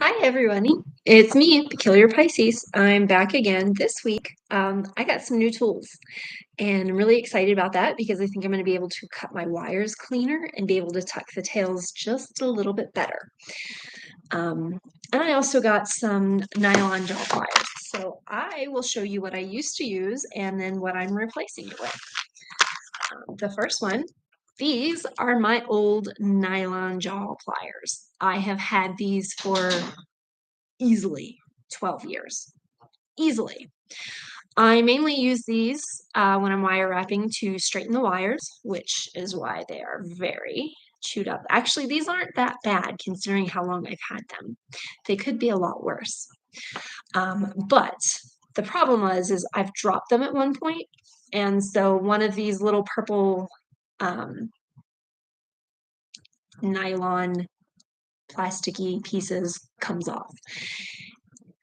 Hi, everybody. It's me, Peculiar Pisces. I'm back again this week. I got some new tools, and I'm really excited about that because I think I'm going to be able to cut my wires cleaner and be able to tuck the tails just a little bit better. Um, and I also got some nylon jaw pliers. So I will show you what I used to use and then what I'm replacing it with. The first one, these are my old nylon jaw pliers. I have had these for easily 12 years. Easily. I mainly use these when I'm wire wrapping to straighten the wires, which is why they are very chewed up. Actually, these aren't that bad considering how long I've had them. They could be a lot worse. But the problem is I've dropped them at one point, and so one of these little purple nylon plasticky pieces comes off.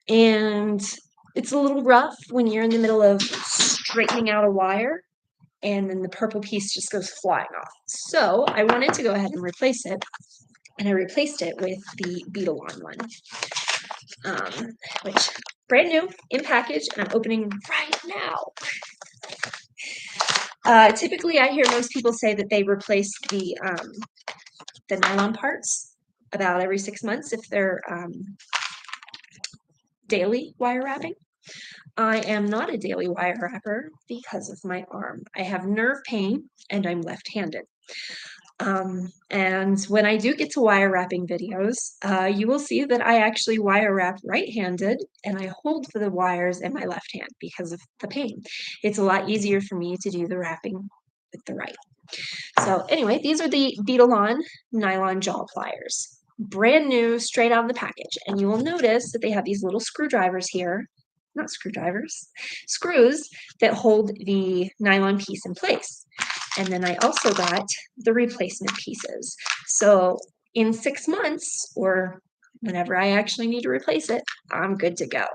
And it's a little rough when you're in the middle of straightening out a wire and then the purple piece just goes flying off. So I wanted to go ahead and replace it, and I replaced it with the Beadalon one, which brand new in package, and I'm opening right now. Typically, I hear most people say that they replace the nylon parts about every 6 months if they're daily wire wrapping. I am not a daily wire wrapper because of my arm. I have nerve pain and I'm left-handed. And when I do get to wire wrapping videos, you will see that I actually wire wrap right-handed and I hold for the wires in my left hand because of the pain. It's a lot easier for me to do the wrapping with the right. So anyway, these are the Beadalon nylon jaw pliers. Brand new, straight out of the package. And you will notice that they have these little screwdrivers here, not screwdrivers, screws that hold the nylon piece in place. And then I also got the replacement pieces. So in 6 months, or whenever I actually need to replace it, I'm good to go.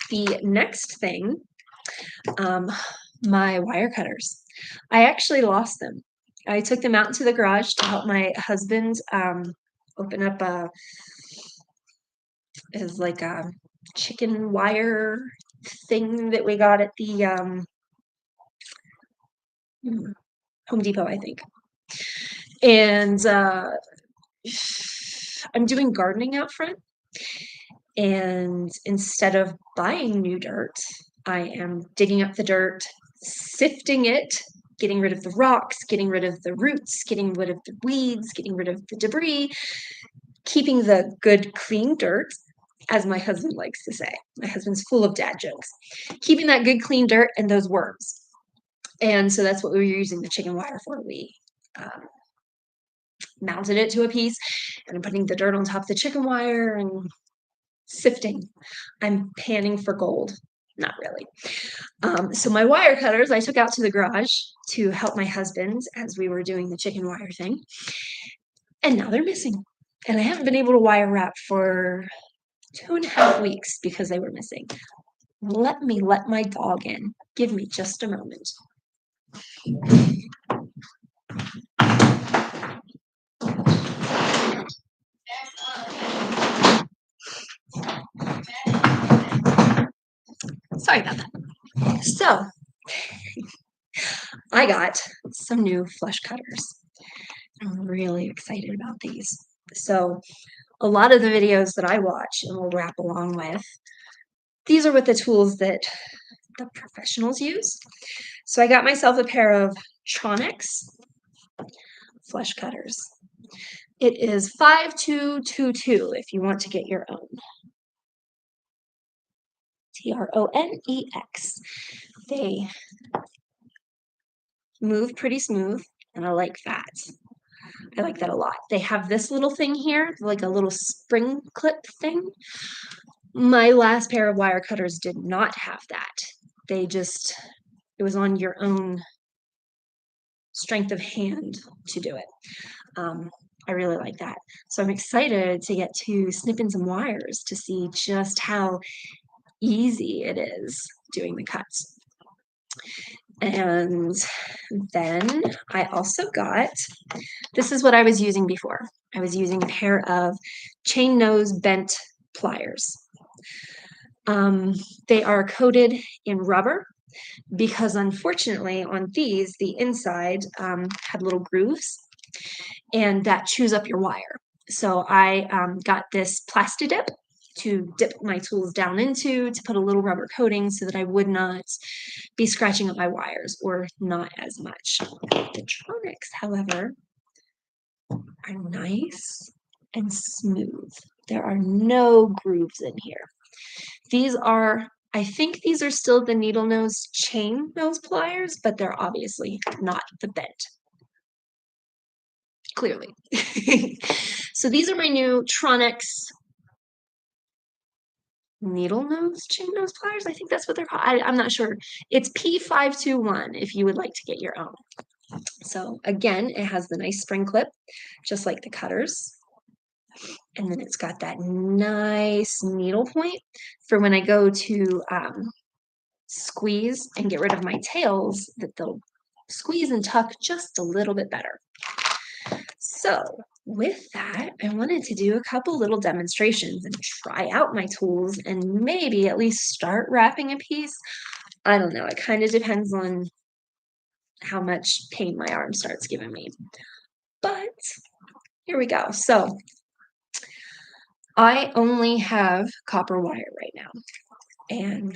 The next thing, my wire cutters. I actually lost them. I took them out into the garage to help my husband open up his like a chicken wire thing that we got at the Home Depot, I think. And I'm doing gardening out front. And instead of buying new dirt, I am digging up the dirt, sifting it, getting rid of the rocks, getting rid of the roots, getting rid of the weeds, getting rid of the debris, keeping the good, clean dirt, as my husband likes to say. My husband's full of dad jokes. Keeping that good, clean dirt and those worms. And so that's what we were using the chicken wire for. We mounted it to a piece and I'm putting the dirt on top of the chicken wire and sifting. I'm panning for gold. Not really. So my wire cutters I took out to the garage to help my husband as we were doing the chicken wire thing. And now they're missing. And I haven't been able to wire wrap for 2.5 weeks because they were missing. Let me let my dog in. Give me just a moment. Sorry about that. So I got some new flush cutters. I'm really excited about these. So a lot of the videos that I watch and will wrap along with, these are with the tools that the professionals use. So I got myself a pair of Tronex Flush cutters. It is 5222 if you want to get your own. Tronex. They move pretty smooth, and I like that. I like that a lot. They have this little thing here, like a little spring clip thing. My last pair of wire cutters did not have that. It was on your own strength of hand to do it. I really like that. So I'm excited to get to snip in some wires to see just how easy it is doing the cuts. And then I also got, this is what I was using before. I was using a pair of chain nose bent pliers. They are coated in rubber because unfortunately on these, the inside had little grooves and that chews up your wire. So I got this Plastidip to dip my tools down into to put a little rubber coating so that I would not be scratching up my wires, or not as much. The Tronex, however, are nice and smooth. There are no grooves in here. These are, I think these are still the needle nose chain nose pliers, but they're obviously not the bent. Clearly. So these are my new Tronex needle nose chain nose pliers. I think that's what they're called. I'm not sure. It's P521 if you would like to get your own. So again, it has the nice spring clip, just like the cutters. And then it's got that nice needle point for when I go to squeeze and get rid of my tails, that they'll squeeze and tuck just a little bit better. So with that, I wanted to do a couple little demonstrations and try out my tools and maybe at least start wrapping a piece. I don't know. It kind of depends on how much pain my arm starts giving me. But here we go. So I only have copper wire right now, and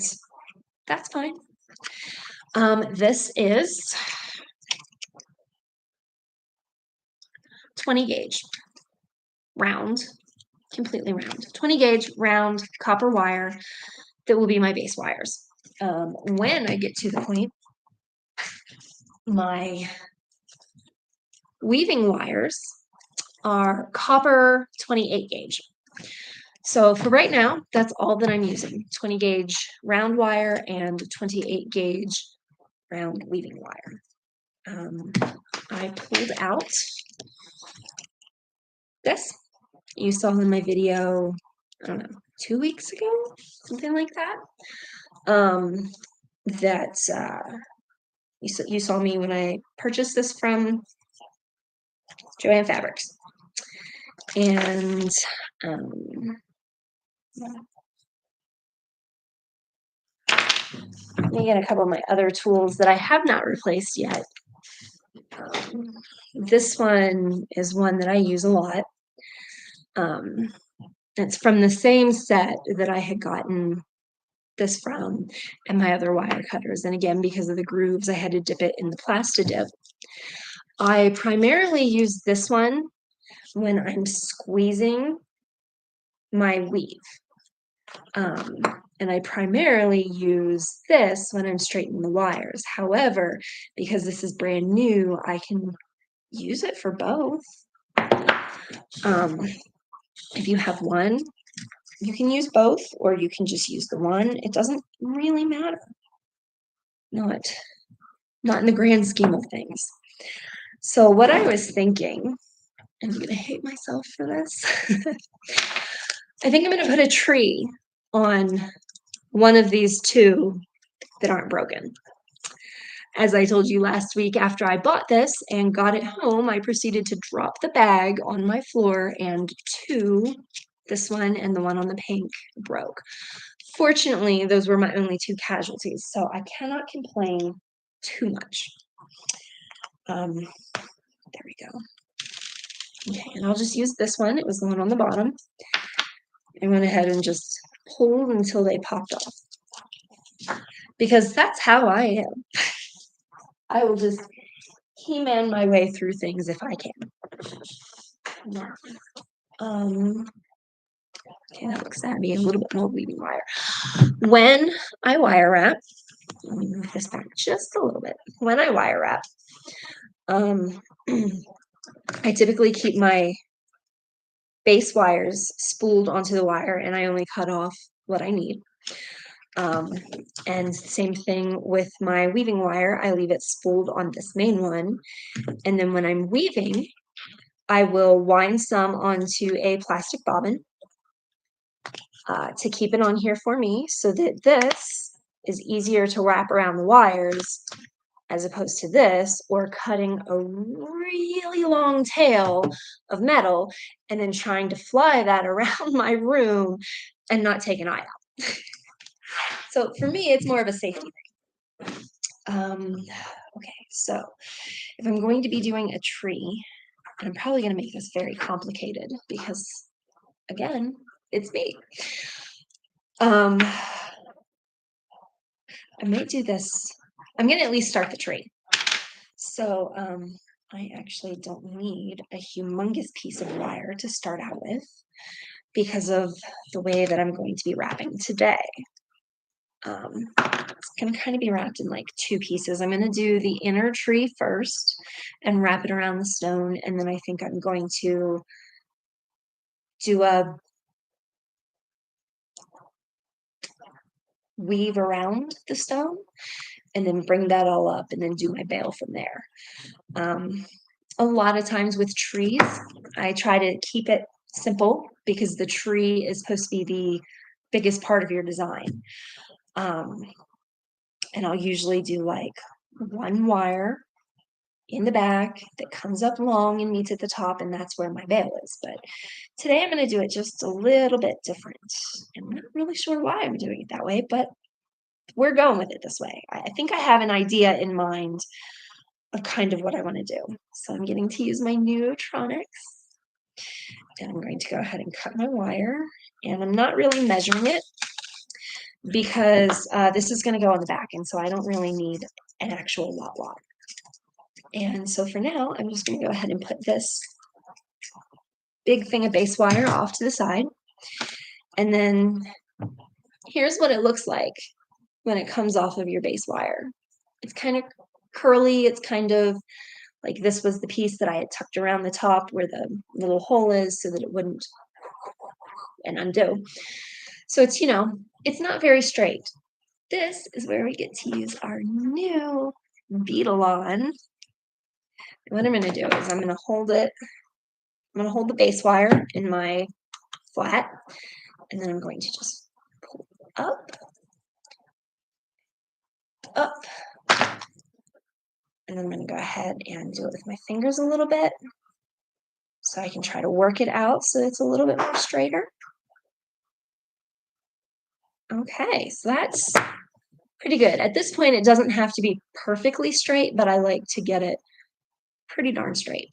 that's fine. This is 20 gauge, round, completely round. 20 gauge, round, copper wire that will be my base wires. When I get to the point, my weaving wires are copper 28 gauge. So for right now, that's all that I'm using, 20 gauge round wire and 28 gauge round weaving wire. I pulled out this. You saw in my video, I don't know, 2 weeks ago, something like that. You saw me when I purchased this from Joann Fabrics. And let me get a couple of my other tools that I have not replaced yet. This one is one that I use a lot. It's from the same set that I had gotten this from and my other wire cutters. And again, because of the grooves, I had to dip it in the Plastidip. I primarily use this one when I'm squeezing my weave. And I primarily use this when I'm straightening the wires. However, because this is brand new, I can use it for both. If you have one, you can use both, or you can just use the one. It doesn't really matter. Not in the grand scheme of things. So what I was thinking, and I'm gonna hate myself for this, I think I'm gonna put a tree on one of these two that aren't broken. As I told you last week, after I bought this and got it home, I proceeded to drop the bag on my floor, and this one and the one on the pink, broke. Fortunately, those were my only two casualties, so I cannot complain too much. There we go. Okay, and I'll just use this one. It was the one on the bottom. I went ahead and just pulled until they popped off, because that's how I am. I will just He-Man my way through things if I can. Okay, that looks savvy. A little bit more weaving wire. When I wire wrap, let me move this back just a little bit. When I wire wrap, I typically keep my base wires spooled onto the wire, and I only cut off what I need. And same thing with my weaving wire. I leave it spooled on this main one, and then when I'm weaving, I will wind some onto a plastic bobbin to keep it on here for me, so that this is easier to wrap around the wires as opposed to this, or cutting a really long tail of metal and then trying to fly that around my room and not take an eye out. So for me, it's more of a safety thing. Okay, so if I'm going to be doing a tree, and I'm probably going to make this very complicated because, again, it's me. I might do this. I'm going to at least start the tree. So I actually don't need a humongous piece of wire to start out with because of the way that I'm going to be wrapping today. It's going to kind of be wrapped in like two pieces. I'm going to do the inner tree first and wrap it around the stone, and then I think I'm going to do a weave around the stone and then bring that all up and then do my bail from there. A lot of times with trees, I try to keep it simple because the tree is supposed to be the biggest part of your design. And I'll usually do like one wire in the back that comes up long and meets at the top, and that's where my bail is. But today I'm going to do it just a little bit different. I'm not really sure why I'm doing it that way, but we're going with it this way. I think I have an idea in mind of kind of what I want to do. So I'm getting to use my new Tronex, and I'm going to go ahead and cut my wire, and I'm not really measuring it because this is going to go on the back, and so I don't really need an actual lot. And so for now, I'm just going to go ahead and put this big thing of base wire off to the side, and then here's what it looks like when it comes off of your base wire. It's kind of curly. It's kind of like this was the piece that I had tucked around the top where the little hole is so that it wouldn't and undo. So it's, it's not very straight. This is where we get to use our new Beadalon. What I'm going to do is I'm going to hold the base wire in my flat, and then I'm going to just pull up, and then I'm going to go ahead and do it with my fingers a little bit so I can try to work it out so it's a little bit more straighter. Okay, so that's pretty good. At this point, it doesn't have to be perfectly straight, but I like to get it pretty darn straight.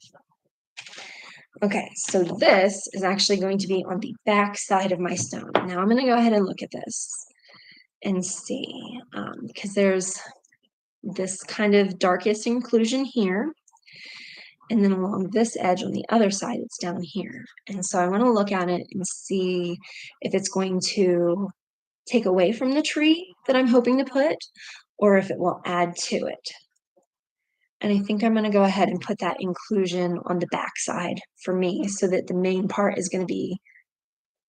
Okay, so this is actually going to be on the back side of my stone. Now I'm going to go ahead and look at this and see, because there's this kind of darkest inclusion here, and then along this edge on the other side, it's down here. And so I want to look at it and see if it's going to take away from the tree that I'm hoping to put, or if it will add to it. And I think I'm going to go ahead and put that inclusion on the back side for me so that the main part is going to be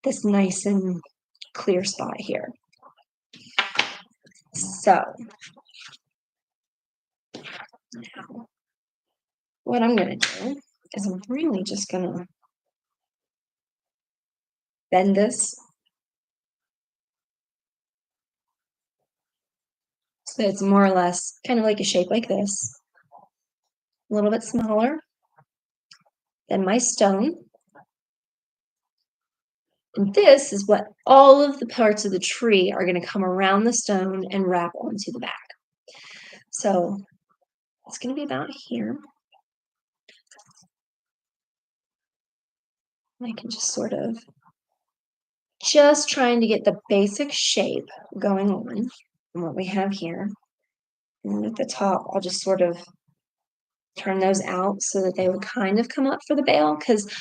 this nice and clear spot here. So now what I'm going to do is I'm really just going to bend this so it's more or less kind of like a shape like this, a little bit smaller than my stone. And this is what all of the parts of the tree are going to come around the stone and wrap onto the back. So it's going to be about here. I can just sort of trying to get the basic shape going on and what we have here. And at the top, I'll just sort of turn those out so that they would kind of come up for the bail, because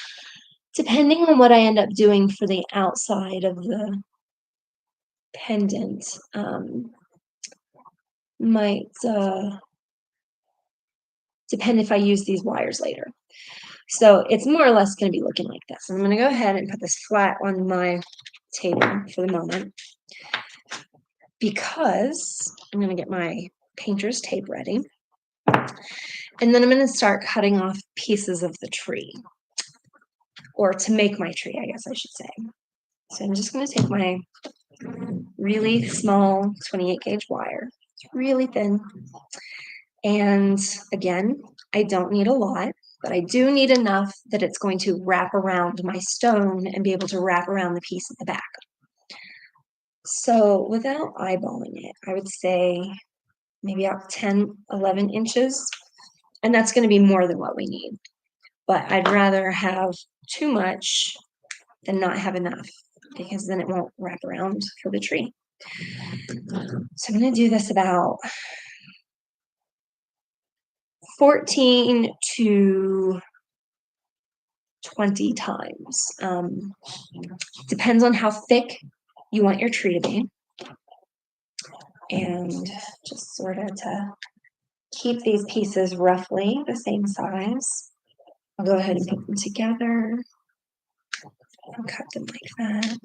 depending on what I end up doing for the outside of the pendant, might depend if I use these wires later. So it's more or less going to be looking like this. I'm going to go ahead and put this flat on my table for the moment because I'm going to get my painter's tape ready. And then I'm going to start cutting off pieces of the tree, or to make my tree, I guess I should say. So I'm just going to take my really small 28 gauge wire. It's really thin. And again, I don't need a lot, but I do need enough that it's going to wrap around my stone and be able to wrap around the piece at the back. So without eyeballing it, I would say maybe about 10, 11 inches. And that's going to be more than what we need. But I'd rather have too much than not have enough, because then it won't wrap around for the tree. So I'm going to do this about 14 to 20 times. Depends on how thick you want your tree to be. And just sort of to keep these pieces roughly the same size, I'll go ahead and put them together and cut them like that.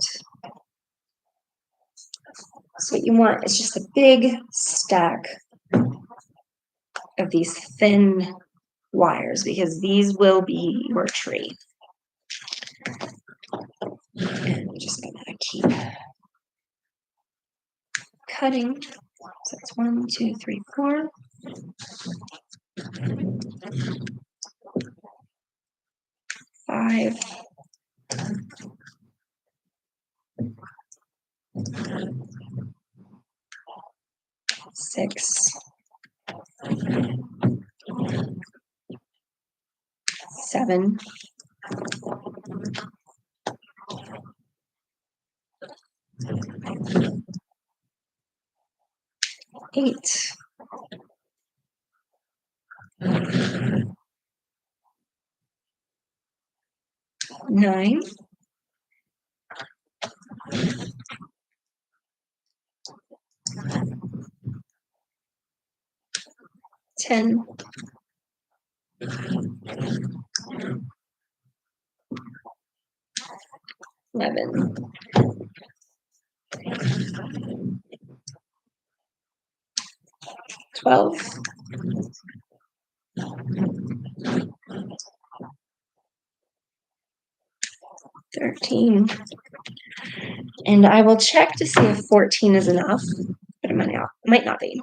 So what you want is just a big stack of these thin wires, because these will be your tree. And I'm just gonna keep cutting. So it's 1, 2, 3, 4. 5. 6. 7. 8. 9. 10. 11. 12. 13. And I will check to see if 14 is enough, but it might not be.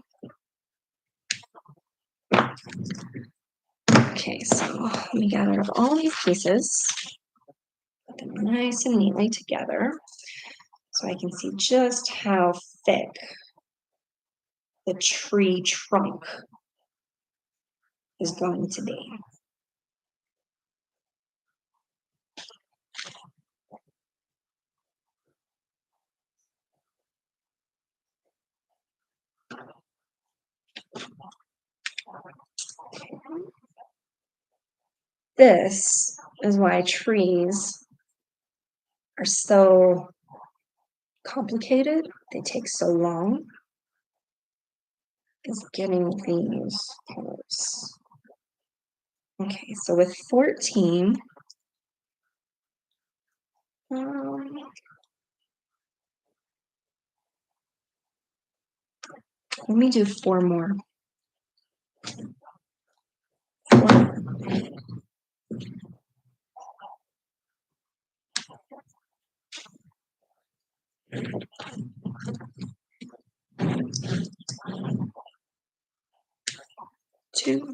Okay, so let me gather up all these pieces, put them nice and neatly together so I can see just how thick the tree trunk is going to be. This is why trees are so complicated. They take so long, is getting these colors. Okay, so with 14, let me do 4 more. 4 more. 2.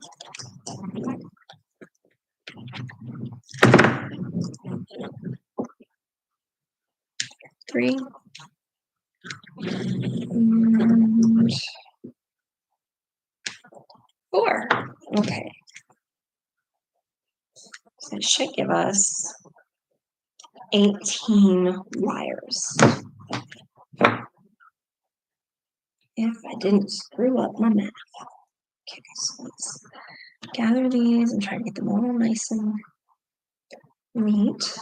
3. And 4. Okay. So it should give us 18 wires. If I didn't screw up my math. Okay, so let's gather these and try to get them all nice and neat.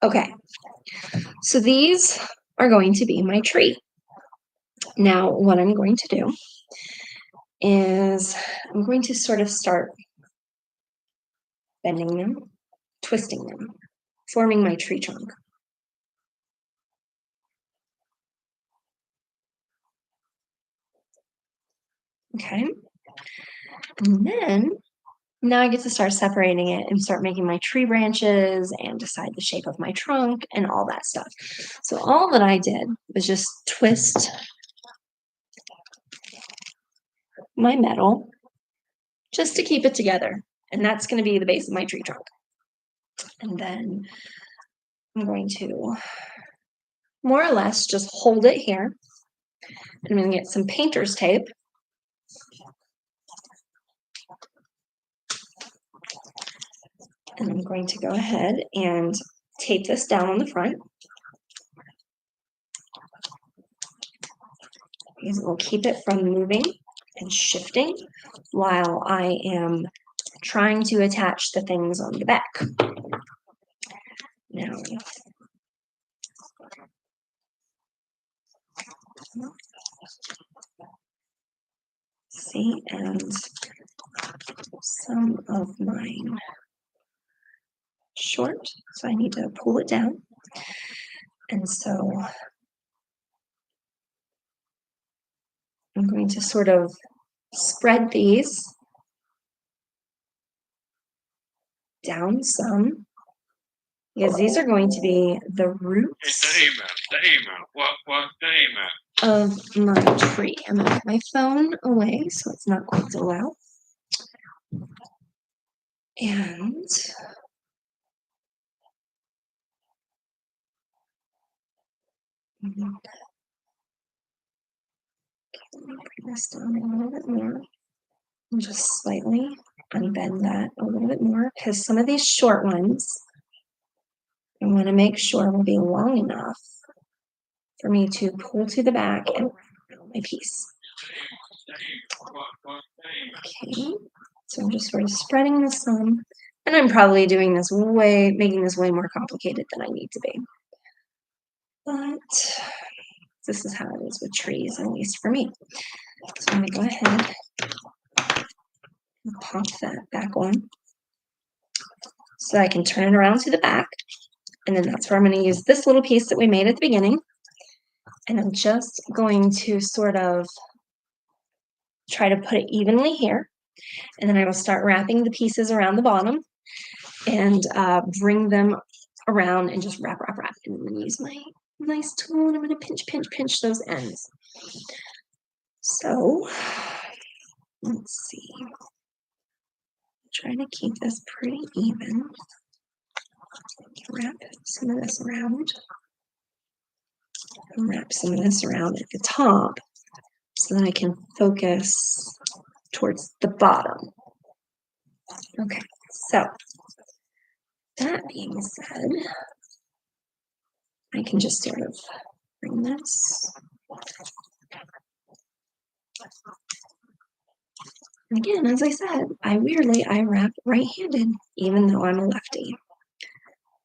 Okay, so these are going to be my tree. Now, what I'm going to do is I'm going to sort of start bending them, twisting them, forming my tree trunk. Okay. And then now I get to start separating it and start making my tree branches and decide the shape of my trunk and all that stuff. So all that I did was just twist my metal just to keep it together. And that's going to be the base of my tree trunk. And then I'm going to more or less just hold it here. I'm going to get some painter's tape. And I'm going to go ahead and tape this down on the front, because it will keep it from moving and shifting while I am trying to attach the things on the back. Now, see, and some of mine short, so I need to pull it down. And so I'm going to sort of spread these down some, because these are going to be the roots of my tree. I'm going to put my phone away so it's not quite so loud. And let me bring this down a little bit more and just slightly unbend that a little bit more, because some of these short ones I want to make sure will be long enough for me to pull to the back and wrap around my piece. Okay, so I'm just sort of spreading this some, and I'm probably doing this making this way more complicated than I need to be. But this is how it is with trees, at least for me. So I'm going to go ahead and pop that back on so I can turn it around to the back. And then that's where I'm going to use this little piece that we made at the beginning. And I'm just going to sort of try to put it evenly here. And then I will start wrapping the pieces around the bottom and bring them around and just wrap. And I'm going to use my nice tool and I'm going to pinch those ends. So let's see. I'm trying to keep this pretty even. Wrap some of this around. And wrap some of this around at the top so that I can focus towards the bottom. Okay, so that being said, I can just sort of bring this. And again, as I said, I wrap right-handed, even though I'm a lefty.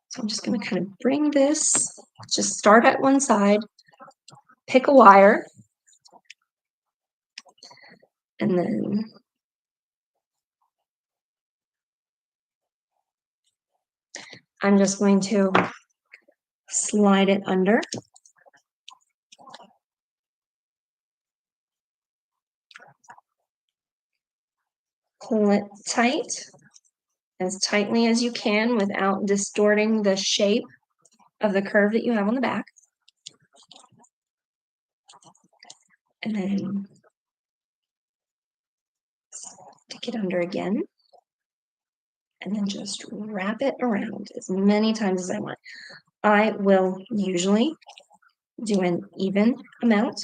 So I'm just going to kind of bring this, just start at one side, pick a wire, and then I'm just going to slide it under. Pull it tight, as tightly as you can without distorting the shape of the curve that you have on the back. And then stick it under again. And then just wrap it around as many times as I want. I will usually do an even amount.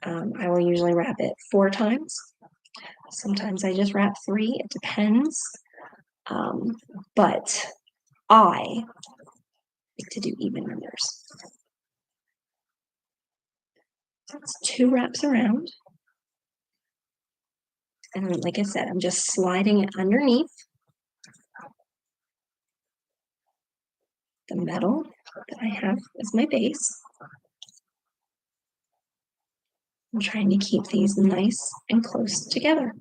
I will usually wrap it 4 times. Sometimes I just wrap 3, it depends. But I like to do even numbers. So it's 2 wraps around. And then, like I said, I'm just sliding it underneath the metal that I have as my base. I'm trying to keep these nice and close together.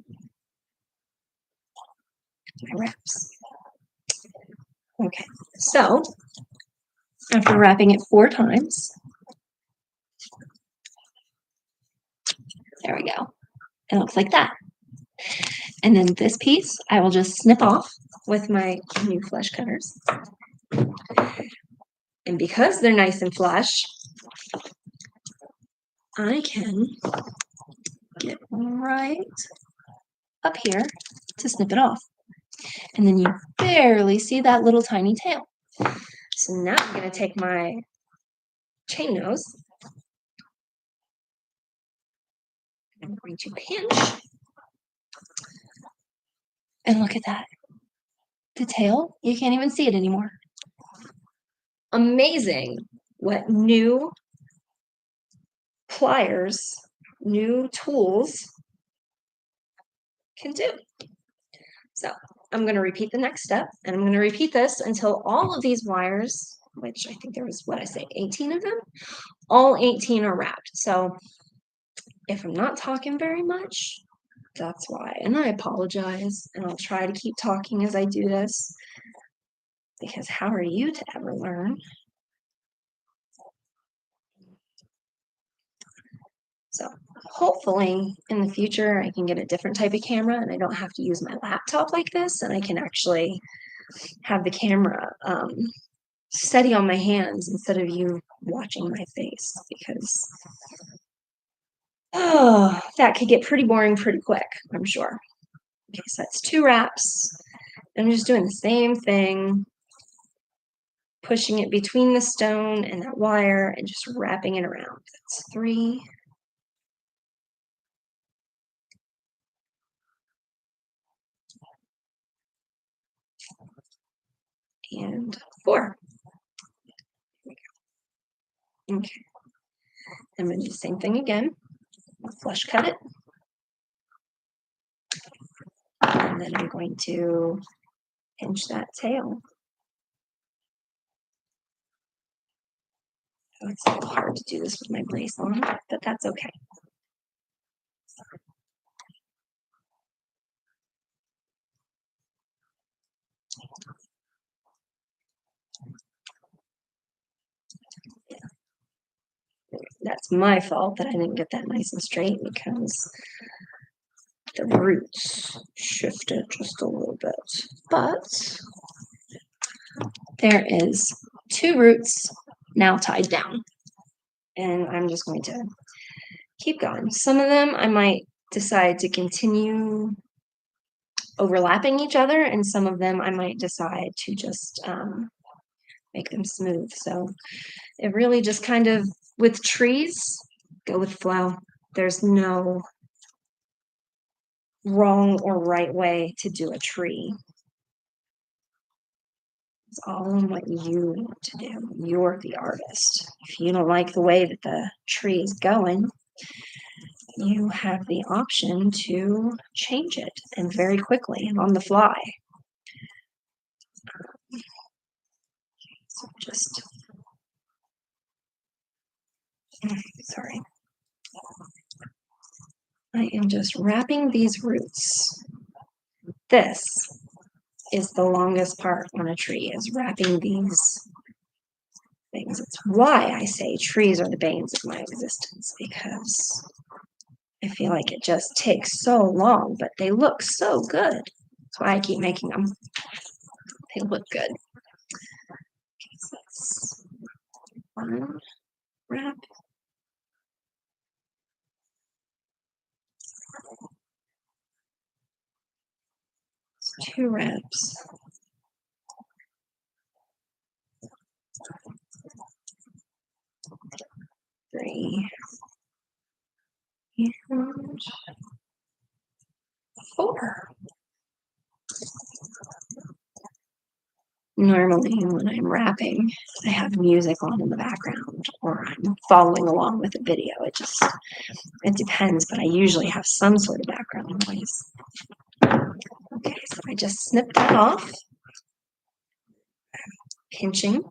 my wraps. Okay, so after wrapping it 4 times, there we go. It looks like that. And then this piece, I will just snip off with my new flush cutters. And because they're nice and flush, I can get right up here to snip it off. And then you barely see that little tiny tail. So now I'm going to take my chain nose. I'm going to pinch. And look at that. The tail, you can't even see it anymore. Amazing what new pliers, new tools can do. So I'm going to repeat the next step, and I'm going to repeat this until all of these wires, which I think there was, 18 of them? All 18 are wrapped. So if I'm not talking very much, that's why. And I apologize, and I'll try to keep talking as I do this, because how are you to ever learn? So hopefully in the future I can get a different type of camera and I don't have to use my laptop like this, and I can actually have the camera steady on my hands instead of you watching my face, because that could get pretty boring pretty quick, I'm sure. Okay, so that's 2 wraps. I'm just doing the same thing, pushing it between the stone and that wire and just wrapping it around. That's 3. And 4. Okay. I'm going to do the same thing again. I'll flush cut it. And then I'm going to pinch that tail. Oh, it's a little hard to do this with my brace on, but that's okay. That's my fault that I didn't get that nice and straight, because the roots shifted just a little bit. But there is 2 roots now tied down. And I'm just going to keep going. Some of them I might decide to continue overlapping each other, and some of them I might decide to just make them smooth. So it really just kind of, with trees, go with flow. There's no wrong or right way to do a tree. It's all in what you want to do. You're the artist. If you don't like the way that the tree is going, you have the option to change it, and very quickly and on the fly. So just, sorry. I am just wrapping these roots. This is the longest part on a tree, is wrapping these things. It's why I say trees are the banes of my existence, because I feel like it just takes so long, but they look so good. That's why I keep making them. They look good. Okay, so that's 1 wrap. It's 2 wraps. 3. And 4. Normally, when I'm wrapping, I have music on in the background, or I'm following along with a video. It depends, but I usually have some sort of background noise. Okay, so I just snipped that off, pinching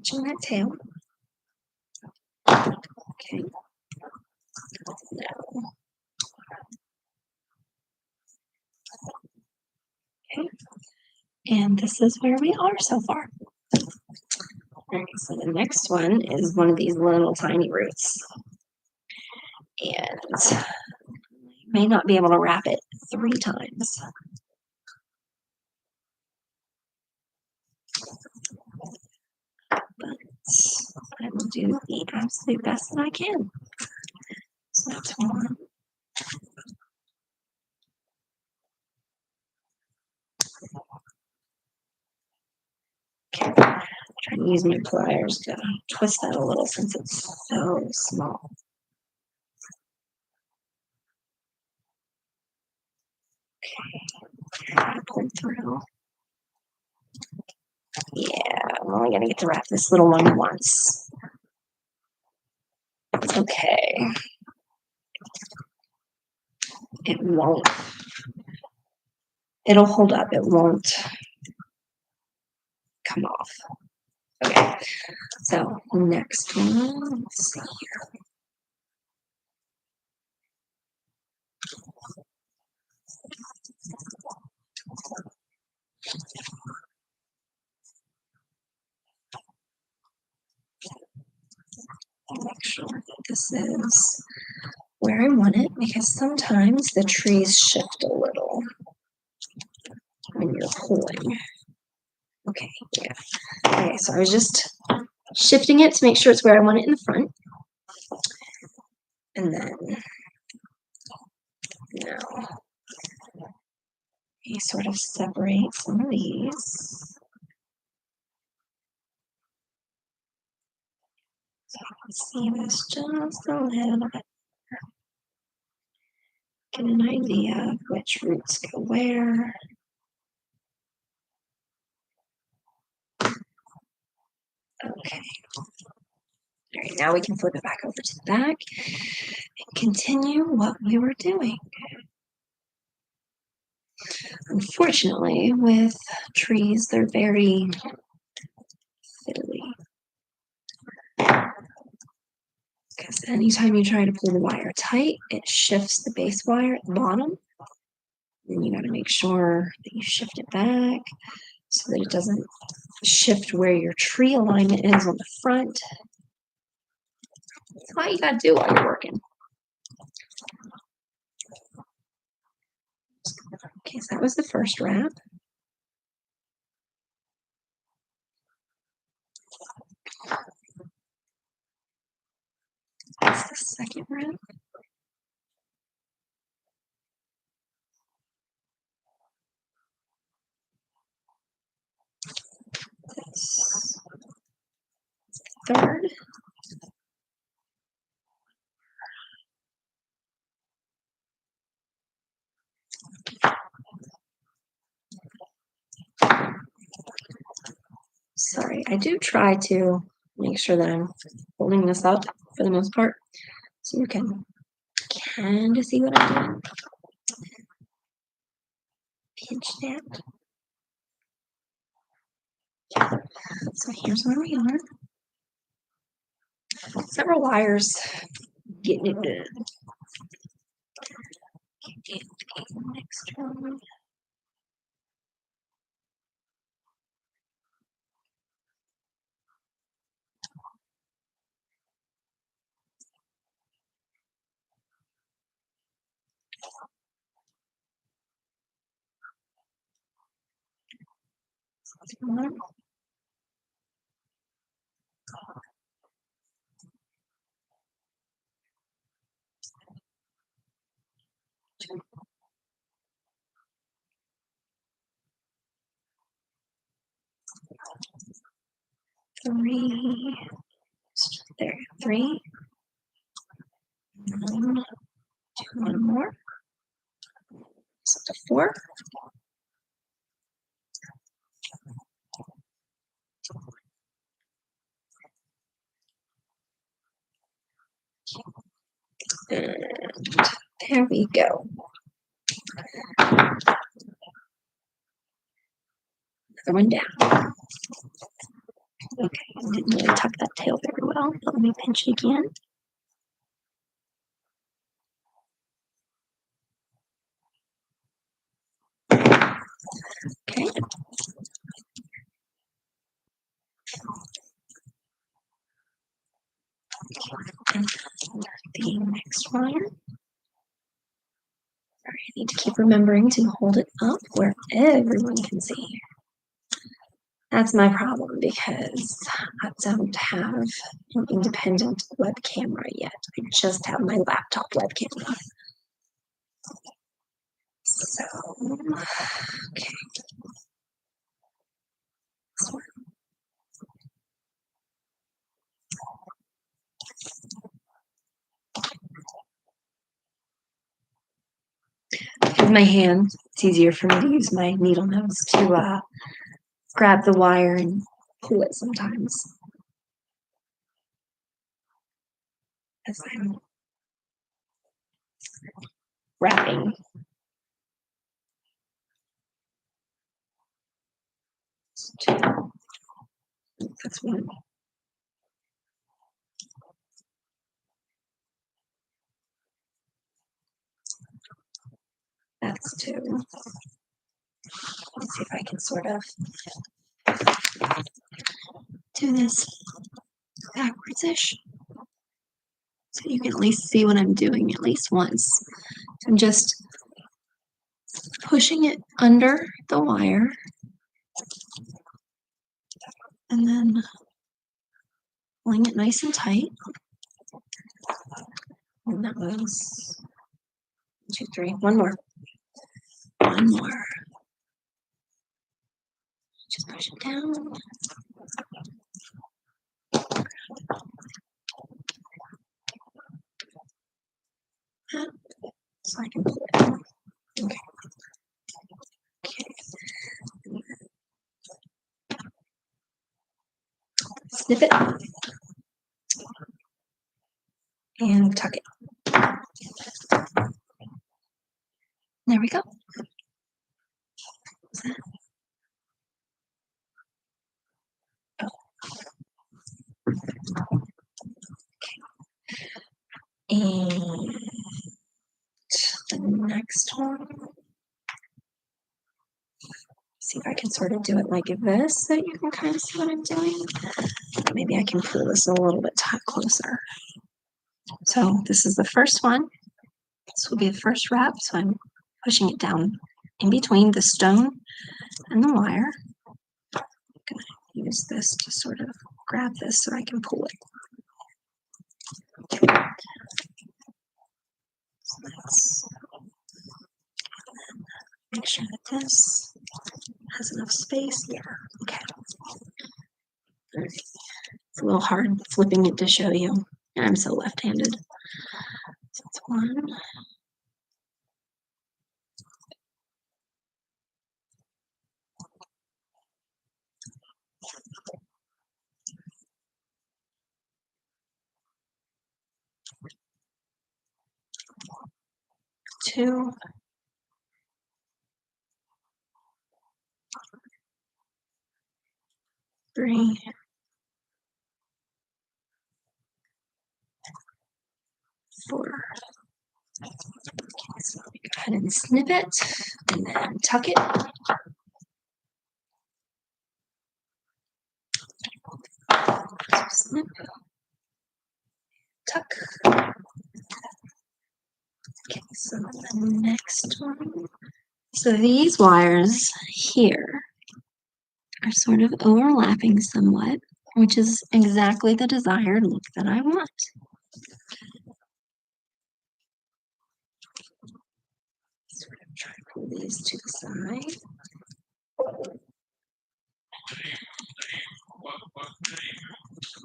that tail. Okay. Now, Okay. And this is where we are so far. All right, so the next one is one of these little tiny roots. And you may not be able to wrap it 3 times. But I will do the absolute best that I can. So that's one. Okay, try to use my pliers to twist that a little since it's so small. Okay, pull through. Yeah, I'm only gonna get to wrap this little one once. It's okay. It won't. It'll hold up. It won't come off. Okay, so next one. Let's see here. Make sure that this is where I want it because sometimes the trees shift a little when you're pulling. Okay, yeah. Okay, so I was just shifting it to make sure it's where I want it in the front. And then now you sort of separate some of these. So I can see this just a little bit. Get an idea of which roots go where. Okay. All right, now we can flip it back over to the back and continue what we were doing. Unfortunately, with trees, they're very fiddly. Because anytime you try to pull the wire tight, it shifts the base wire at the bottom. And you got to make sure that you shift it back so that it doesn't shift where your tree alignment is on the front. That's what you got to do while you're working. Okay, so that was the first wrap. That's the second wrap. That's the third. Sorry, I do try to make sure that I'm holding this up for the most part so you can kind of see what I'm doing. Pinch that. So here's where we are. Several wires getting it done. Next one. One. 3. There, 3. One more. So to 4. And there we go. Another one down. Okay, I didn't really tuck that tail very well, but let me pinch it again. Okay. And the next wire. Sorry, I need to keep remembering to hold it up where everyone can see. That's my problem because I don't have an independent web camera yet. I just have my laptop web camera. So, okay. With my hand, it's easier for me to use my needle nose to grab the wire and pull it sometimes as I'm wrapping. That's one. That's two. Let's see if I can sort of do this backwards-ish so you can at least see what I'm doing at least once. I'm just pushing it under the wire and then pulling it nice and tight. And that was 2, 3. One more. One more. Just push it down. So I can pull it. Okay. Okay. Snip it and tuck it. There we go. And the next one, see if I can sort of do it like this so you can kind of see what I'm doing. Maybe I can pull this a little bit closer. So this is the first one. This will be the first wrap. So I'm pushing it down in between the stone and the wire. I'm going to use this to sort of grab this so I can pull it. So let's make sure that this has enough space. Yeah, okay. It's a little hard flipping it to show you. And I'm so left-handed. So that's one. Two. Three. 4. So go ahead and snip it and then tuck it. So snip, tuck. Okay, so the next one. So these wires here are sort of overlapping somewhat, which is exactly the desired look that I want. Sort of try to pull these to the side.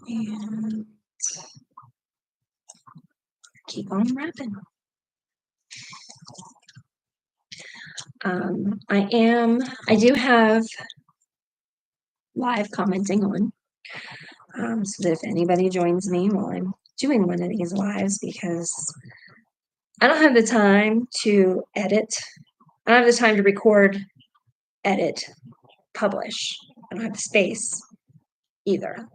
And keep on wrapping. I do have live commenting on, so that if anybody joins me while I'm doing one of these lives, because I don't have the time to edit. I don't have the time to record, edit, publish. I don't have the space either.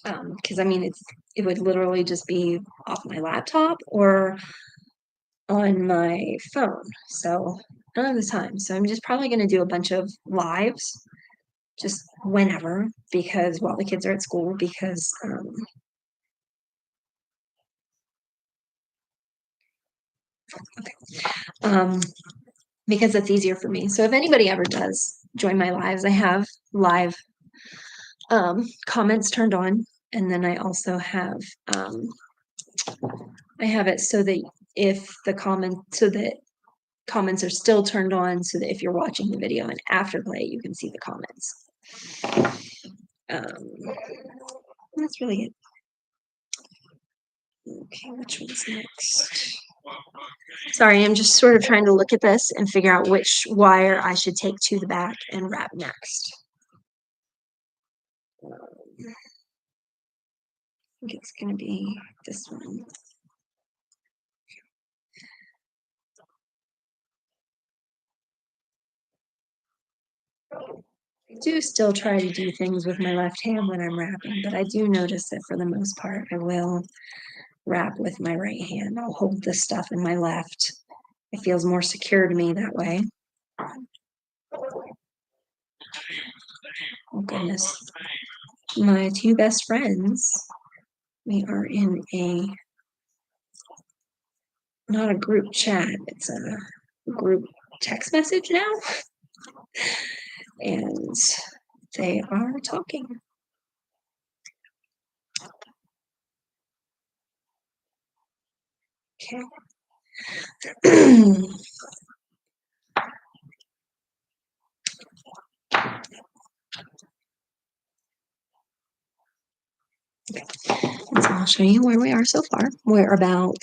Because I mean, it would literally just be off my laptop or on my phone. So I don't have the time, so I'm just probably gonna do a bunch of lives just whenever because while the kids are at school because um, because it's easier for me. So if anybody ever does join my lives, I have live comments turned on, and then I also have I have it so that if the comments are still turned on, so that if you're watching the video and afterplay, you can see the comments. That's really it. Okay, which one's next? Sorry, I'm just sort of trying to look at this and figure out which wire I should take to the back and wrap next. I think it's going to be this one. I do still try to do things with my left hand when I'm wrapping, but I do notice that for the most part, I will wrap with my right hand. I'll hold this stuff in my left. It feels more secure to me that way. Oh goodness. My two best friends, we are in not a group chat, it's a group text message now. And they are talking. Okay. And so I'll show you where we are so far. We're a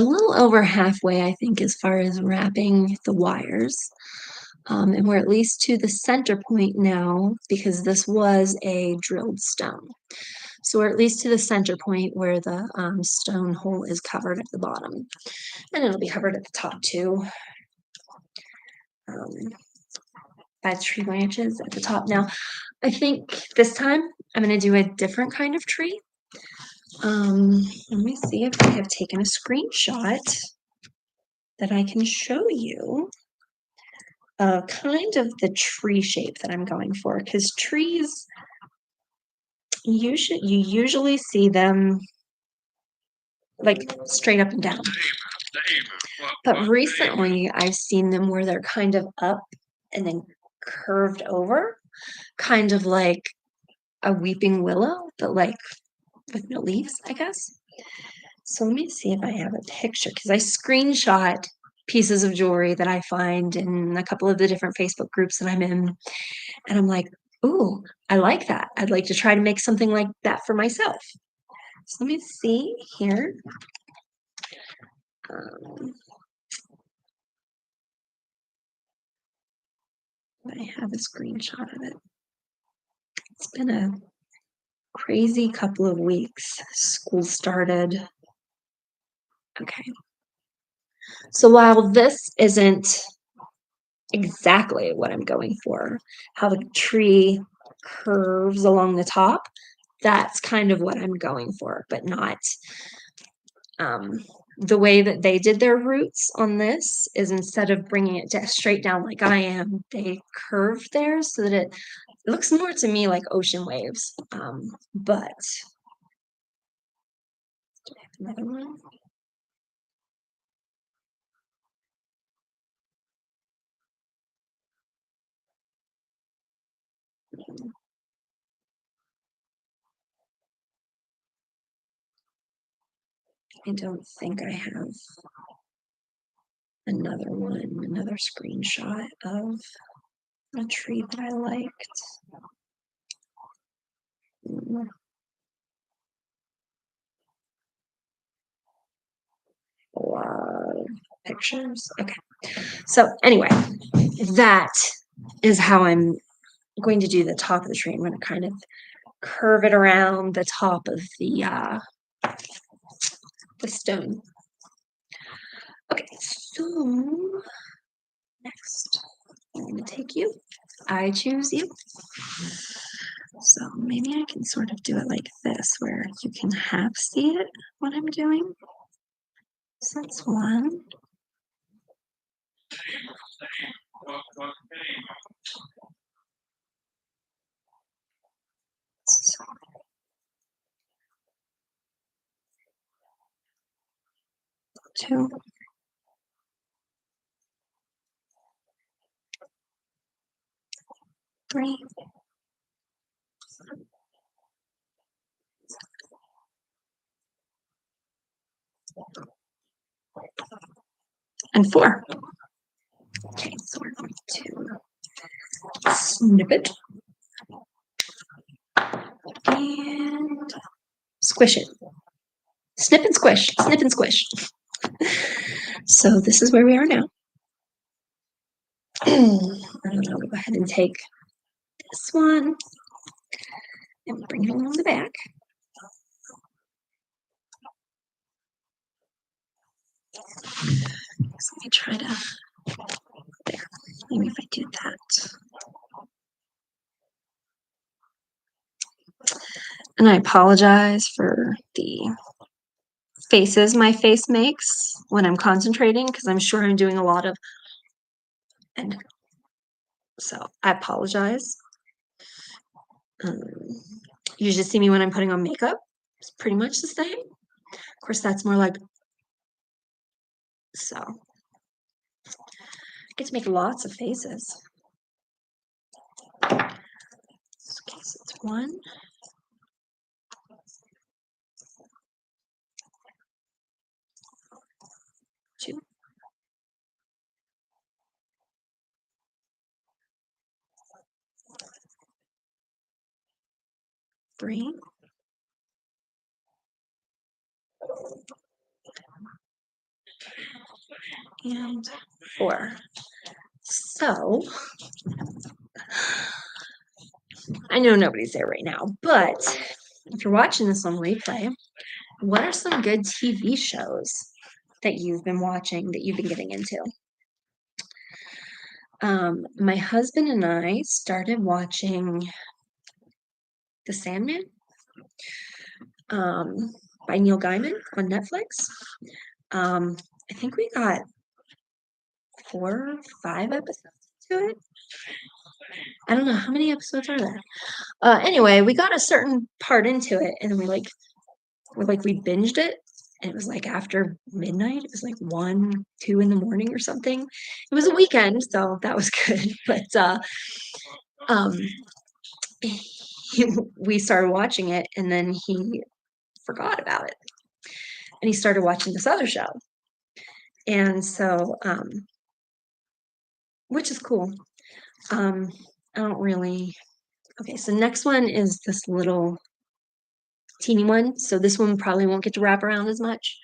little over halfway, I think, as far as wrapping the wires. And we're at least to the center point now because this was a drilled stone. So we're at least to the center point where the stone hole is covered at the bottom. And it'll be covered at the top too. By tree branches at the top. Now, I think this time I'm going to do a different kind of tree. Let me see if I have taken a screenshot that I can show you kind of the tree shape that I'm going for, because trees, you usually see them like straight up and down. But recently I've seen them where they're kind of up and then curved over, kind of like a weeping willow, but like with no leaves, I guess. So let me see if I have a picture because I screenshot pieces of jewelry that I find in a couple of the different Facebook groups that I'm in. And I'm like, ooh, I like that. I'd like to try to make something like that for myself. So let me see here. I have a screenshot of it. It's been a crazy couple of weeks. School started. Okay. So while this isn't exactly what I'm going for, how the tree curves along the top, that's kind of what I'm going for, but not the way that they did their roots on this is instead of bringing it straight down like I am, they curved theirs so that it looks more to me like ocean waves. But do I have another one? I don't think I have another screenshot of a tree that I liked. A lot of pictures. Okay. So anyway, that is how I'm going to do the top of the tree. I'm going to kind of curve it around the top of the stone. Okay, so next I'm going to take you. I choose you. So maybe I can sort of do it like this, where you can half see it, what I'm doing. So that's one. Two, three, and four. Okay, so we're going to snip it and squish it. Snip and squish, snip and squish. So this is where we are now. I'm going to go ahead and take this one and bring it along the back. So let me try to, there, maybe if I do that. And I apologize for the faces my face makes when I'm concentrating, because I'm sure I'm doing a lot of, and so I apologize. You just see me when I'm putting on makeup. It's pretty much the same. Of course, that's more like, so I get to make lots of faces. Okay, so it's 1, 2, 3, and 4. So I know nobody's there right now, but if you're watching this on replay, what are some good TV shows that you've been watching, that you've been getting into? My husband and I started watching The Sandman by Neil Gaiman on Netflix. I think we got 4 or 5 episodes to it. I don't know how many episodes are there. Anyway, we got a certain part into it, and then we binged it, and it was like after midnight. It was like 1, 2 in the morning or something. It was a weekend, so that was good. But we started watching it, and then he forgot about it, and he started watching this other show, and so which is cool. I don't really. Okay, so next one is this little teeny one. So this one probably won't get to wrap around as much.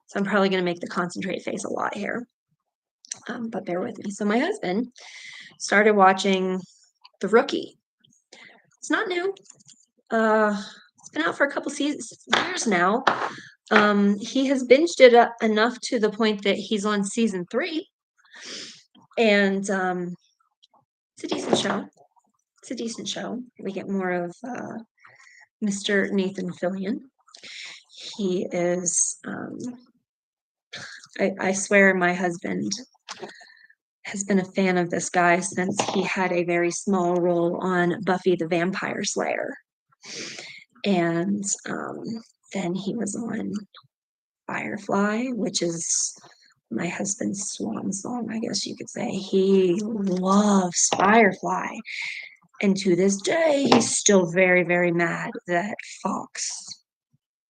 So I'm probably going to make the concentrate face a lot here. But bear with me. So my husband started watching The Rookie. It's not new. It's been out for a couple years now. He has binged it up enough to the point that he's on season 3. And it's a decent show. It's a decent show. We get more of Mr. Nathan Fillion. He is, I swear my husband has been a fan of this guy since he had a very small role on Buffy the Vampire Slayer. And then he was on Firefly, which is my husband's swan song, I guess you could say. He loves Firefly. And to this day, he's still very, very mad that Fox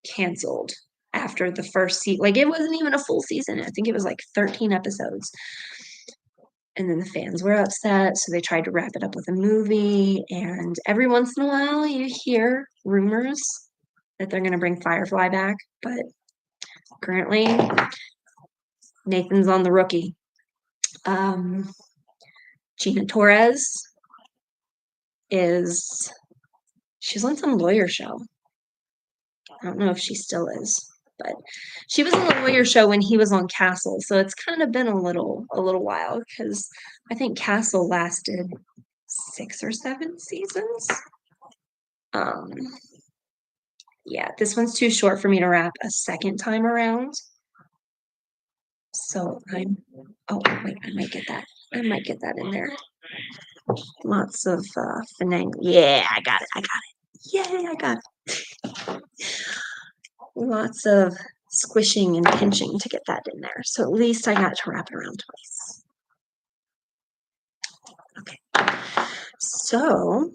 canceled after the first season. Like, it wasn't even a full season. I think it was like 13 episodes. And then the fans were upset, so they tried to wrap it up with a movie. And every once in a while, you hear rumors that they're going to bring Firefly back. But currently, Nathan's on The Rookie. Gina Torres she's on some lawyer show. I don't know if she still is, but she was on the lawyer show when he was on Castle. So it's kind of been a little while, because I think Castle lasted 6 or 7 seasons. Yeah, this one's too short for me to wrap a second time around. So oh, wait, I might get that. I might get that in there. Lots of finagling. Yeah, I got it. I got it. Yay, I got it. Lots of squishing and pinching to get that in there. So at least I got to wrap it around twice. Okay. So,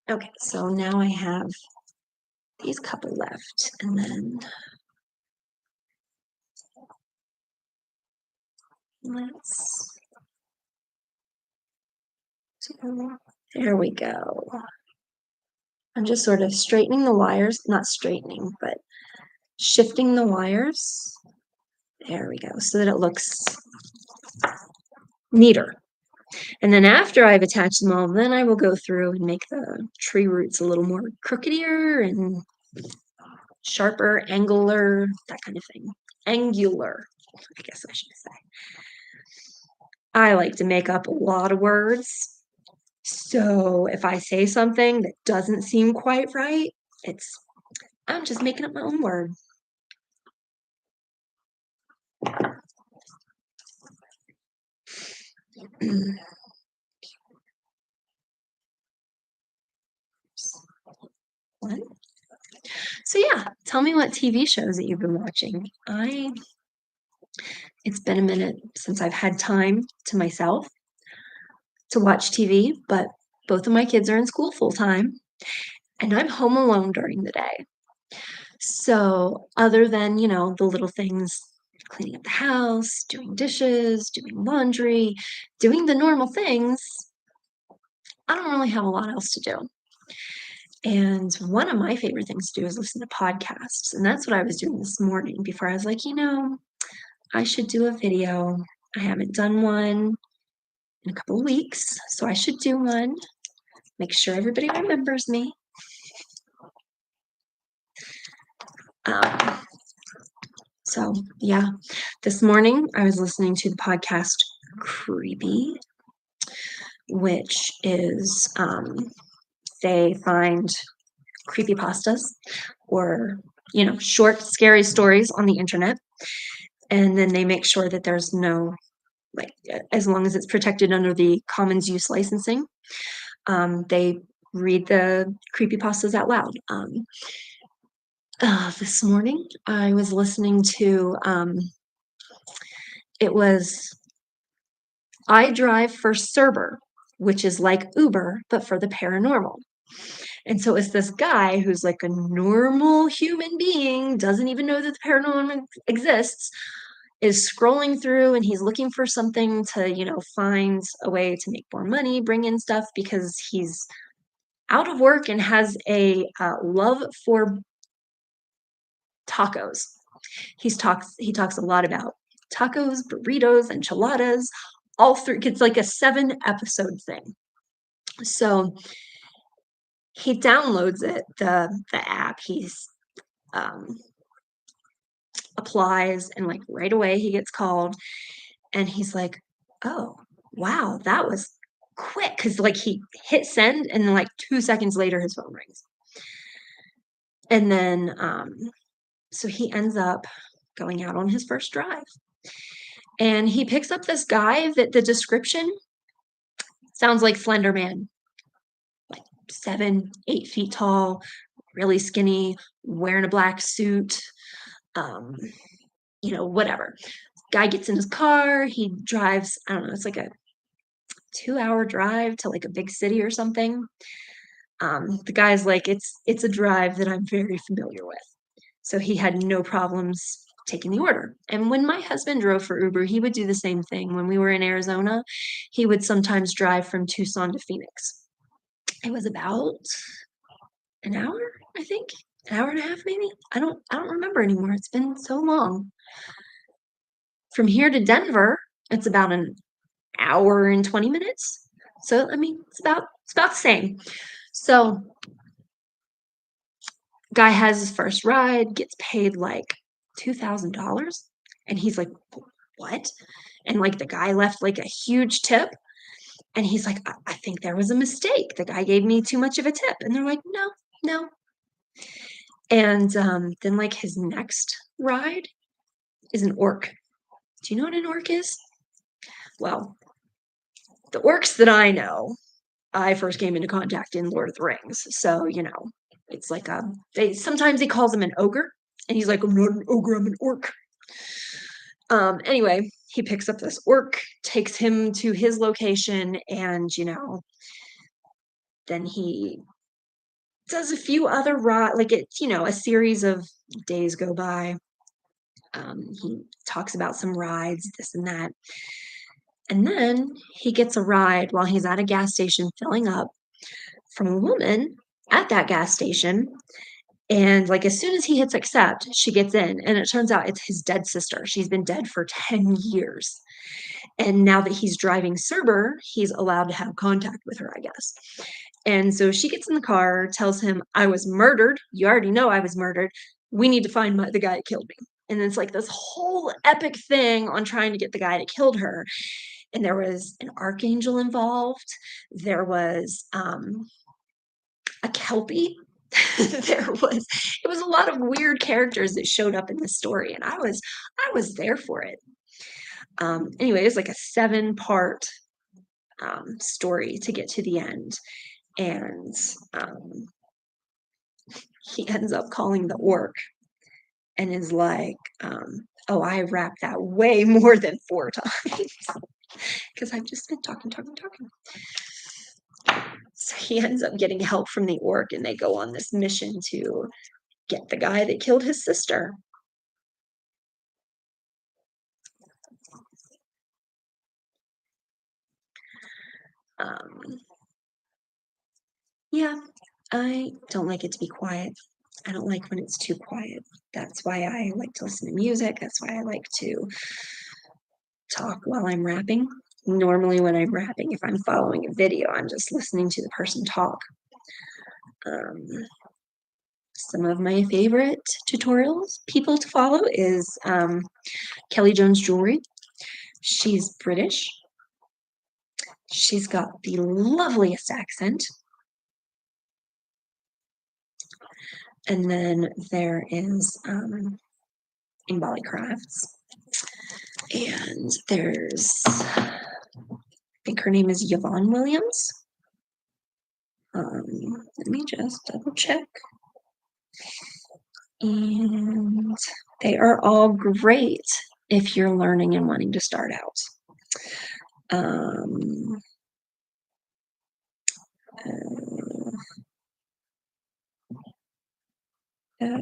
okay, so now I have these couple left, and then let's there we go. I'm just sort of straightening the wires, not straightening, but shifting the wires. There we go, so that it looks neater. And then after I've attached them all, then I will go through and make the tree roots a little more crookedier and sharper, angular, that kind of thing. Angular, I guess I should say. I like to make up a lot of words. So if I say something that doesn't seem quite right, I'm just making up my own word. One. So yeah, tell me what TV shows that you've been watching. It's been a minute since I've had time to myself to watch TV, but both of my kids are in school full time, and I'm home alone during the day. So other than, the little things, cleaning up the house, doing dishes, doing laundry, doing the normal things, I don't really have a lot else to do. And one of my favorite things to do is listen to podcasts. And that's what I was doing this morning before I was like, I should do a video. I haven't done one in a couple of weeks, so I should do one. Make sure everybody remembers me. So yeah, this morning I was listening to the podcast Creepy, which is they find creepypastas or short scary stories on the internet, and then they make sure that there's no, like, as long as it's protected under the commons use licensing, they read the creepypastas out loud. This morning I was listening to it was I Drive for Cerber, which is like Uber but for the paranormal. And so it's this guy who's like a normal human being, doesn't even know that the paranormal exists, is scrolling through and he's looking for something to, find a way to make more money, bring in stuff because he's out of work and has a love for tacos. He talks a lot about tacos, burritos, enchiladas, all three. It's like a 7-episode thing. So he downloads it, the app. He's applies, and like right away he gets called, and he's like, "Oh, wow, that was quick," because like he hit send, and then like 2 seconds later his phone rings, and then so he ends up going out on his first drive, and he picks up this guy that the description sounds like Slender Man, like 7, 8 feet tall, really skinny, wearing a black suit, whatever. Guy gets in his car, he drives, I don't know, it's like a 2-hour drive to like a big city or something. The guy's like, it's a drive that I'm very familiar with. So he had no problems taking the order. And when my husband drove for Uber, he would do the same thing. When we were in Arizona, he would sometimes drive from Tucson to Phoenix. It was about an hour, I think. An hour and a half, maybe. I don't remember anymore. It's been so long. From here to Denver, it's about an hour and 20 minutes. So I mean, it's about the same. So guy has his first ride, gets paid like $2,000, and he's like, "What?" And like the guy left like a huge tip, and he's like, I think there was a mistake. The guy gave me too much of a tip." And they're like, "No, no." And then like his next ride is an orc. Do you know what an orc is? Well, the orcs that I know, I first came into contact in Lord of the Rings. So, it's like they sometimes he calls him an ogre, and he's like, I'm not an ogre, I'm an orc. Anyway, he picks up this orc, takes him to his location, and then he does a few other like a series of days go by. He talks about some rides, this and that. And then he gets a ride while he's at a gas station filling up from a woman at that gas station. And like as soon as he hits accept, she gets in, and it turns out it's his dead sister. She's been dead for 10 years. And now that he's driving Cerber, he's allowed to have contact with her, I guess. And so she gets in the car, tells him, I was murdered. You already know I was murdered. We need to find the guy that killed me. And it's like this whole epic thing on trying to get the guy that killed her. And there was an archangel involved. There was a kelpie. It was a lot of weird characters that showed up in the story, and I was there for it. Anyway, it's like a 7-part story to get to the end, and he ends up calling the orc and is like, oh, I wrapped that way more than 4 times because I've just been talking. So he ends up getting help from the orc, and they go on this mission to get the guy that killed his sister. Um, yeah, I don't like it to be quiet. I don't like when it's too quiet. That's why I like to listen to music. That's why I like to talk while I'm rapping. Normally, when I'm rapping, if I'm following a video, I'm just listening to the person talk. Um, some of my favorite tutorials people to follow is Kelly Jones Jewelry. She's British. She's got the loveliest accent. And then there is in Bali Crafts. And there's, I think her name is Yvonne Williams. Let me just double check. And they are all great if you're learning and wanting to start out.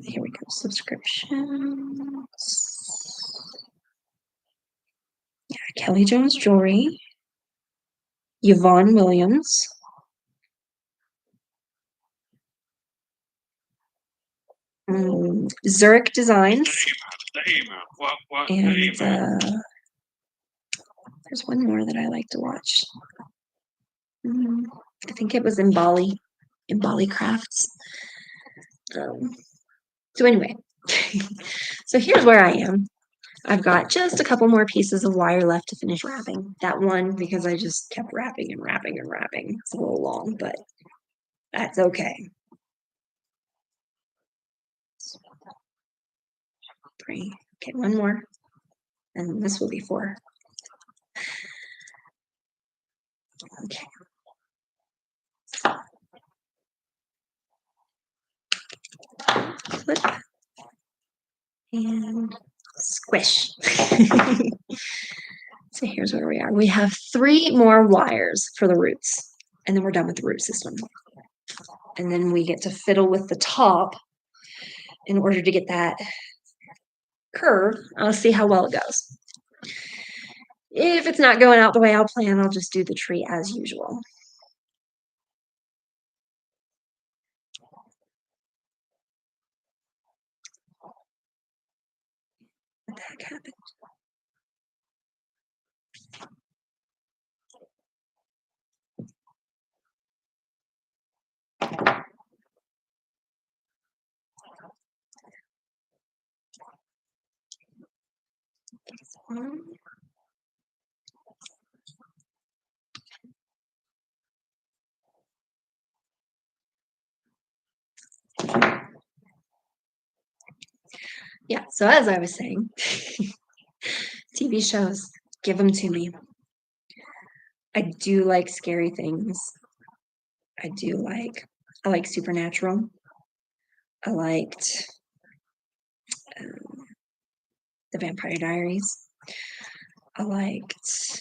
Here we go, subscriptions. Yeah, Kelly Jones Jewelry, Yvonne Williams, Zurich Designs, and there's one more that I like to watch. I think it was in Bali Crafts. So anyway, so here's where I am. I've got just a couple more pieces of wire left to finish wrapping. That one, because I just kept wrapping and wrapping and wrapping. It's a little long, but that's okay. 3. Okay, one more. And this will be 4. Okay. Flip. And squish. So here's where we are. We have 3 more wires for the roots, and then we're done with the root system. And then we get to fiddle with the top in order to get that curve. I'll see how well it goes. If it's not going out the way I'll plan, I'll just do the tree as usual. What the heck happened? This one. Yeah, so as I was saying, TV shows, give them to me. I do like scary things. I do like, I like Supernatural. I liked um, The Vampire Diaries. I liked,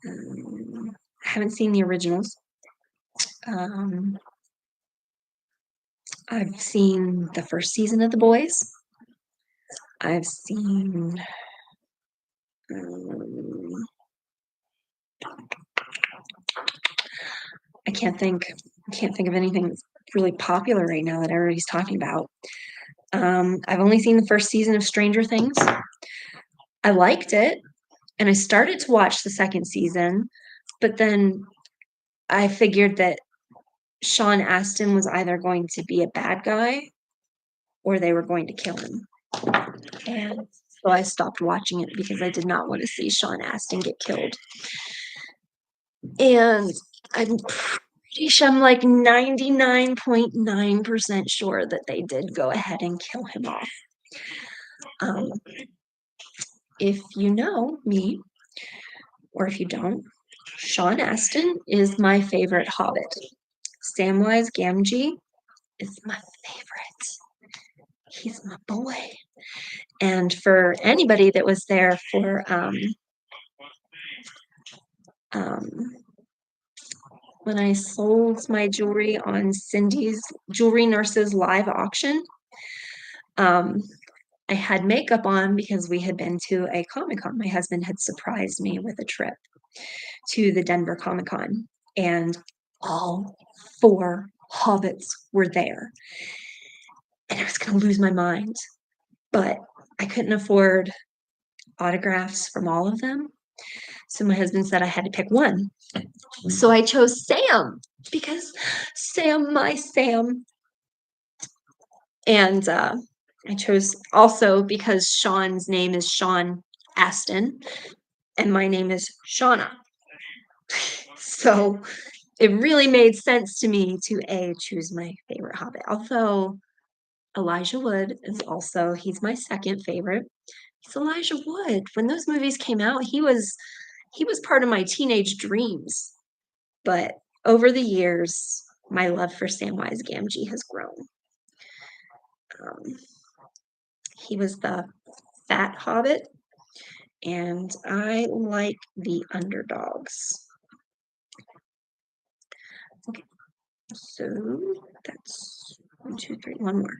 um, I haven't seen the originals. Um, I've seen the first season of The Boys. I've seen, um, I can't think of anything that's really popular right now that everybody's talking about. I've only seen the first season of Stranger Things. I liked it, and I started to watch the second season, but then I figured that Sean Astin was either going to be a bad guy or they were going to kill him. And so I stopped watching it because I did not want to see Sean Astin get killed. And I'm pretty sure, I'm like 99.9% sure that they did go ahead and kill him off. Um, if you know me, or if you don't, Sean Astin is my favorite Hobbit. Samwise Gamgee is my favorite. He's my boy. And for anybody that was there for um, when I sold my jewelry on Cindy's Jewelry Nurse's live auction, um, I had makeup on because we had been to a Comic-Con. My husband had surprised me with a trip to the Denver Comic-Con, and all four hobbits were there. And I was going to lose my mind, but I couldn't afford autographs from all of them. So my husband said I had to pick one. So I chose Sam because Sam, my Sam. And I chose also because Sean's name is Sean Astin and my name is Shauna. So it really made sense to me to choose my favorite Hobbit. Although Elijah Wood is also, he's my second favorite. He's Elijah Wood. When those movies came out, he was part of my teenage dreams. But over the years, my love for Samwise Gamgee has grown. Um, he was the fat hobbit, and I like the underdogs. Okay, so that's 1, 2, 3, one more.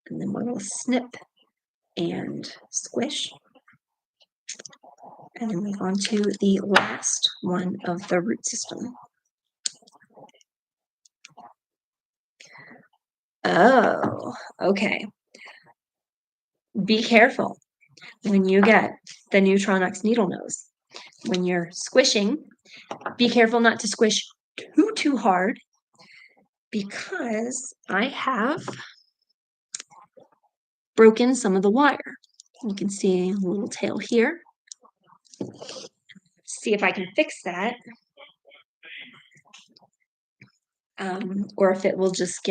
And then one will snip and squish. And then move on to the last one of the root system. Oh, okay. Be careful when you get the new Tronex needle nose. When you're squishing, be careful not to squish too hard because I have broken some of the wire. You can see a little tail here. See if I can fix that. Or if it will just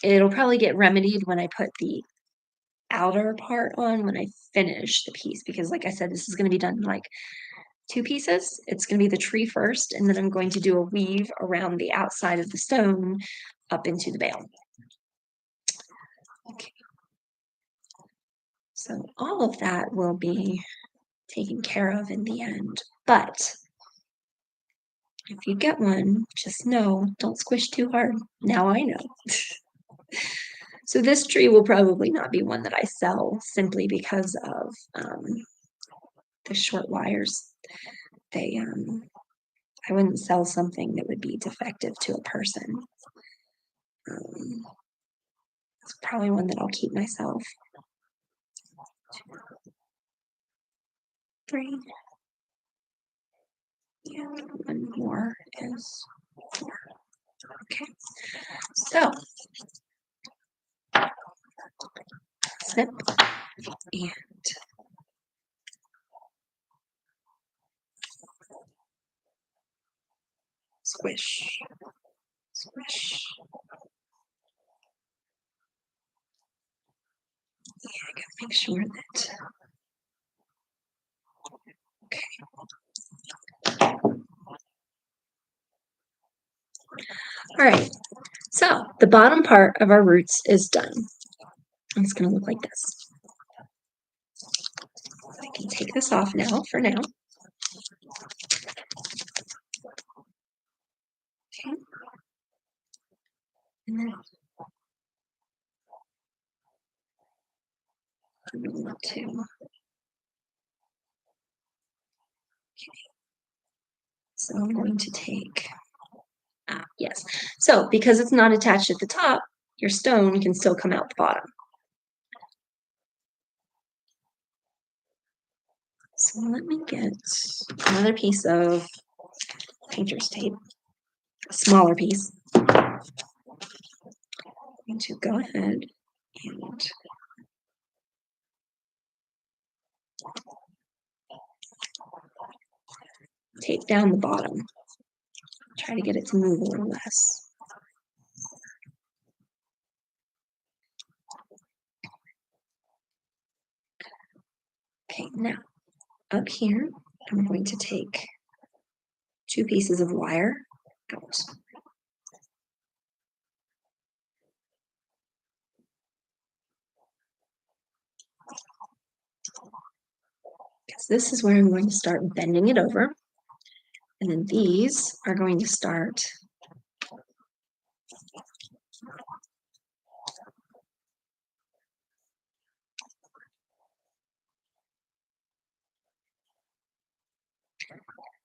it'll probably get remedied when I put the outer part on when I finish the piece, because like I said, this is going to be done in like 2 pieces. It's going to be the tree first, and then I'm going to do a weave around the outside of the stone up into the bale. Okay. So all of that will be taken care of in the end. But if you get one, just know, don't squish too hard. Now I know. So this tree will probably not be one that I sell simply because of the short wires. I wouldn't sell something that would be defective to a person. It's probably one that I'll keep myself. 3. And one more is 4. Okay. So snip and squish, squish. I gotta make sure that. Okay. All right. So the bottom part of our roots is done. It's going to look like this. I can take this off now for now. Okay. And then two. Okay. So I'm going to take, yes. So because it's not attached at the top, your stone can still come out the bottom. So let me get another piece of painter's tape, a smaller piece. I'm going to go ahead and tape down the bottom. Try to get it to move a little less. Okay, now up here, I'm going to take 2 pieces of wire out. Because this is where I'm going to start bending it over. And then these are going to start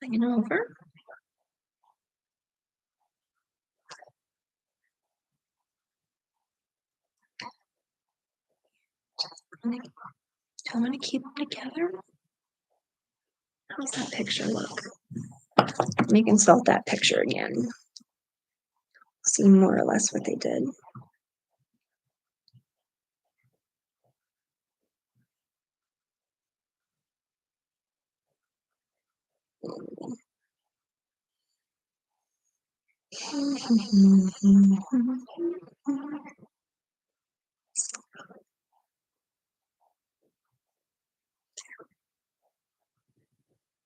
bending over. I'm going to keep them together. How's that picture look? Let me consult that picture again. See more or less what they did.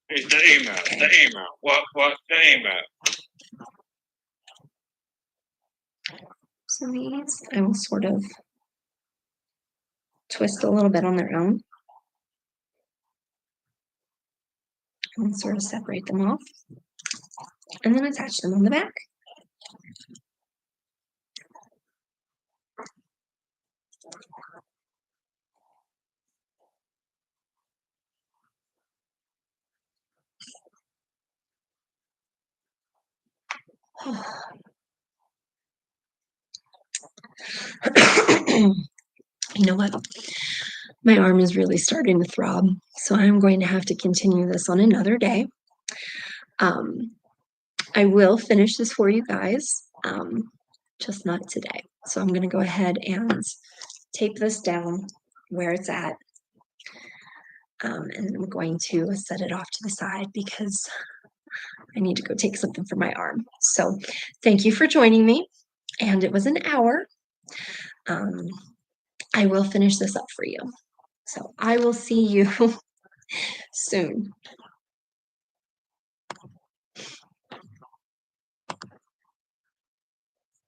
It's the email. The email. What? The email. So these I will sort of twist a little bit on their own and sort of separate them off and then attach them on the back. You know what? My arm is really starting to throb, so I'm going to have to continue this on another day. I will finish this for you guys, just not today. So I'm going to go ahead and tape this down where it's at. And I'm going to set it off to the side because I need to go take something for my arm. So thank you for joining me. And it was an hour. I will finish this up for you. So I will see you soon.